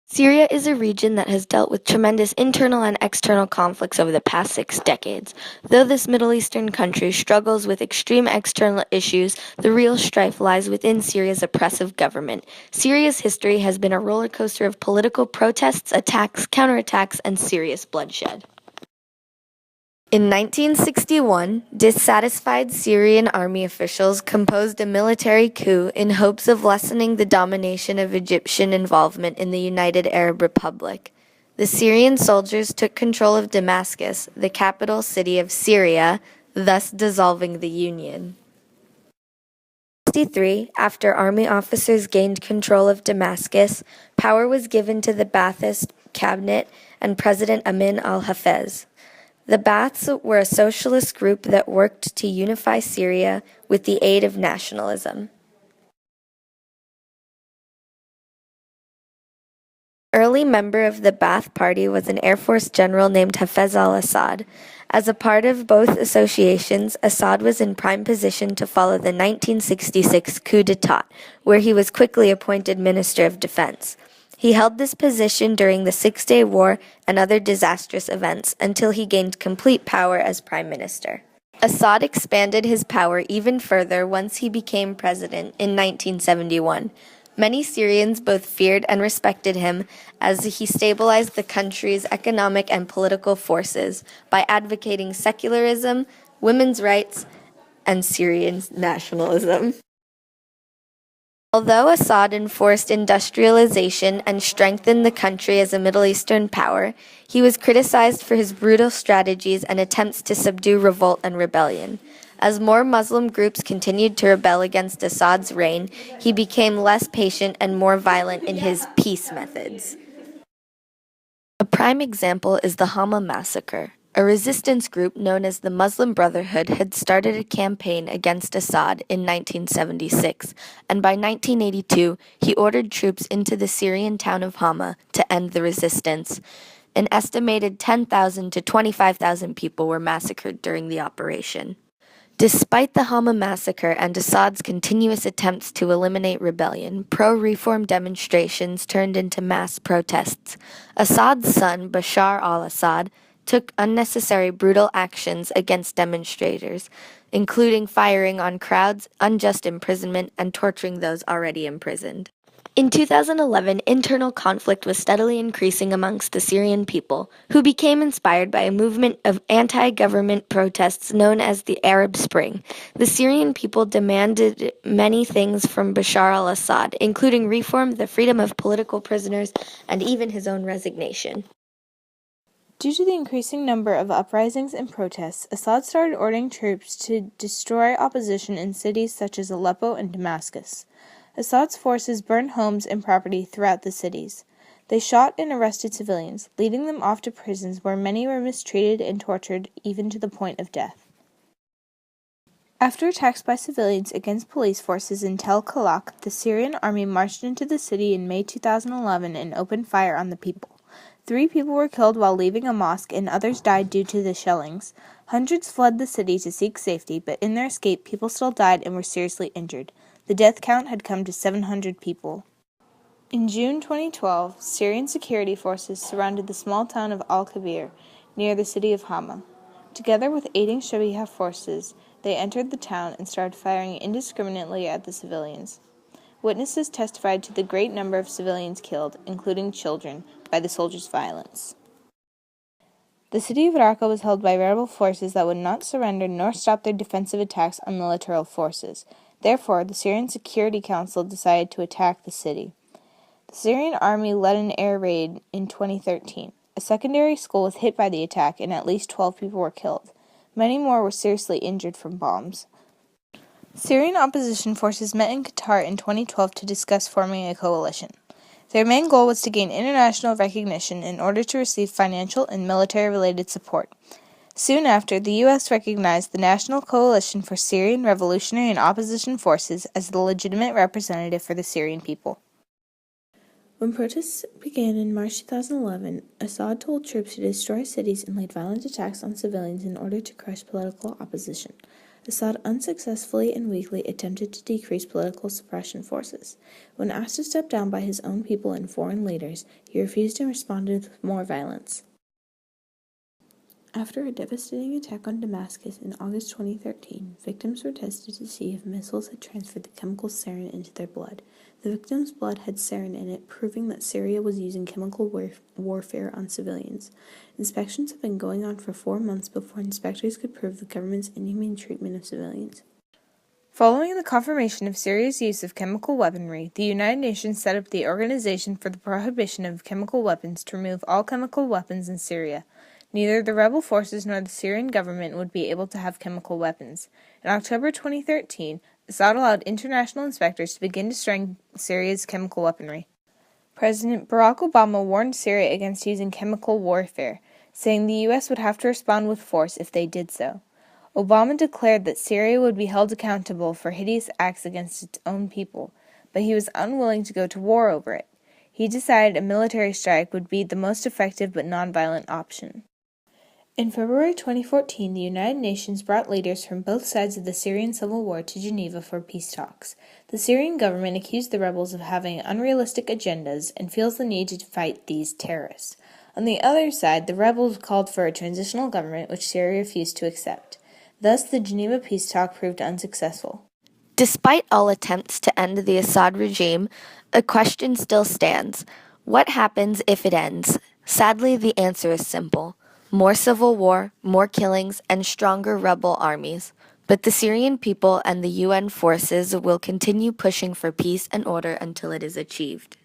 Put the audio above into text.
Syria is a region that has dealt with tremendous internal and external conflicts over the past 6 decades. Though this Middle Eastern country struggles with extreme external issues, the real strife lies within Syria's oppressive government. Syria's history has been a roller coaster of political protests, attacks, counterattacks, and serious bloodshed. In 1961, dissatisfied Syrian army officials composed a military coup in hopes of lessening the domination of Egyptian involvement in the United Arab Republic. The Syrian soldiers took control of Damascus, the capital city of Syria, thus dissolving the Union. In 1963, after army officers gained control of Damascus, power was given to the Ba'athist cabinet and President Amin al-Hafez. The Ba'aths were a socialist group that worked to unify Syria with the aid of nationalism. An early member of the Ba'ath Party was an Air Force general named Hafez al-Assad. As a part of both associations, Assad was in prime position to follow the 1966 coup d'etat, where he was quickly appointed Minister of Defense. He held this position during the Six-Day War and other disastrous events until he gained complete power as prime minister. Assad expanded his power even further once he became president in 1971. Many Syrians both feared and respected him as he stabilized the country's economic and political forces by advocating secularism, women's rights, and Syrian nationalism. Although Assad enforced industrialization and strengthened the country as a Middle Eastern power, he was criticized for his brutal strategies and attempts to subdue revolt and rebellion. As more Muslim groups continued to rebel against Assad's reign, he became less patient and more violent in his peace methods. A prime example is the Hama massacre. A resistance group known as the Muslim Brotherhood had started a campaign against Assad in 1976, and by 1982 he ordered troops into the Syrian town of Hama to end the resistance. An estimated 10,000 to 25,000 people were massacred during the operation. Despite the Hama massacre and Assad's continuous attempts to eliminate rebellion, pro-reform demonstrations turned into mass protests. Assad's son, Bashar al-Assad, took unnecessary brutal actions against demonstrators, including firing on crowds, unjust imprisonment, and torturing those already imprisoned. In 2011, internal conflict was steadily increasing amongst the Syrian people, who became inspired by a movement of anti-government protests known as the Arab Spring. The Syrian people demanded many things from Bashar al-Assad, including reform, the freedom of political prisoners, and even his own resignation. Due to the increasing number of uprisings and protests, Assad started ordering troops to destroy opposition in cities such as Aleppo and Damascus. Assad's forces burned homes and property throughout the cities. They shot and arrested civilians, leading them off to prisons where many were mistreated and tortured, even to the point of death. After attacks by civilians against police forces in Tel Kalak, the Syrian army marched into the city in May 2011 and opened fire on the people. 3 people were killed while leaving a mosque and others died due to the shellings. Hundreds fled the city to seek safety, but in their escape, people still died and were seriously injured. The death count had come to 700 people. In June 2012, Syrian security forces surrounded the small town of Al-Kabir, near the city of Hama. Together with aiding Shabiha forces, they entered the town and started firing indiscriminately at the civilians. Witnesses testified to the great number of civilians killed, including children, by the soldiers' violence. The city of Raqqa was held by rebel forces that would not surrender nor stop their defensive attacks on the littoral forces. Therefore, the Syrian Security Council decided to attack the city. The Syrian army led an air raid in 2013. A secondary school was hit by the attack and at least 12 people were killed. Many more were seriously injured from bombs. Syrian opposition forces met in Qatar in 2012 to discuss forming a coalition. Their main goal was to gain international recognition in order to receive financial and military-related support. Soon after, the U.S. recognized the National Coalition for Syrian Revolutionary and Opposition Forces as the legitimate representative for the Syrian people. When protests began in March 2011, Assad told troops to destroy cities and laid violent attacks on civilians in order to crush political opposition. Assad unsuccessfully and weakly attempted to decrease political suppression forces. When asked to step down by his own people and foreign leaders, he refused and responded with more violence. After a devastating attack on Damascus in August 2013, victims were tested to see if missiles had transferred the chemical sarin into their blood. The victims' blood had sarin in it, proving that Syria was using chemical warfare on civilians. Inspections have been going on for 4 months before inspectors could prove the government's inhumane treatment of civilians. Following the confirmation of Syria's use of chemical weaponry, the United Nations set up the Organization for the Prohibition of Chemical Weapons to remove all chemical weapons in Syria. Neither the rebel forces nor the Syrian government would be able to have chemical weapons. In October 2013, Assad allowed international inspectors to begin destroying Syria's chemical weaponry. President Barack Obama warned Syria against using chemical warfare, saying the U.S. would have to respond with force if they did so. Obama declared that Syria would be held accountable for hideous acts against its own people, but he was unwilling to go to war over it. He decided a military strike would be the most effective but nonviolent option. In February 2014, the United Nations brought leaders from both sides of the Syrian civil war to Geneva for peace talks. The Syrian government accused the rebels of having unrealistic agendas and feels the need to fight these terrorists. On the other side, the rebels called for a transitional government, which Syria refused to accept. Thus, the Geneva peace talk proved unsuccessful. Despite all attempts to end the Assad regime, a question still stands. What happens if it ends? Sadly, the answer is simple. More civil war, more killings, and stronger rebel armies. But the Syrian people and the UN forces will continue pushing for peace and order until it is achieved.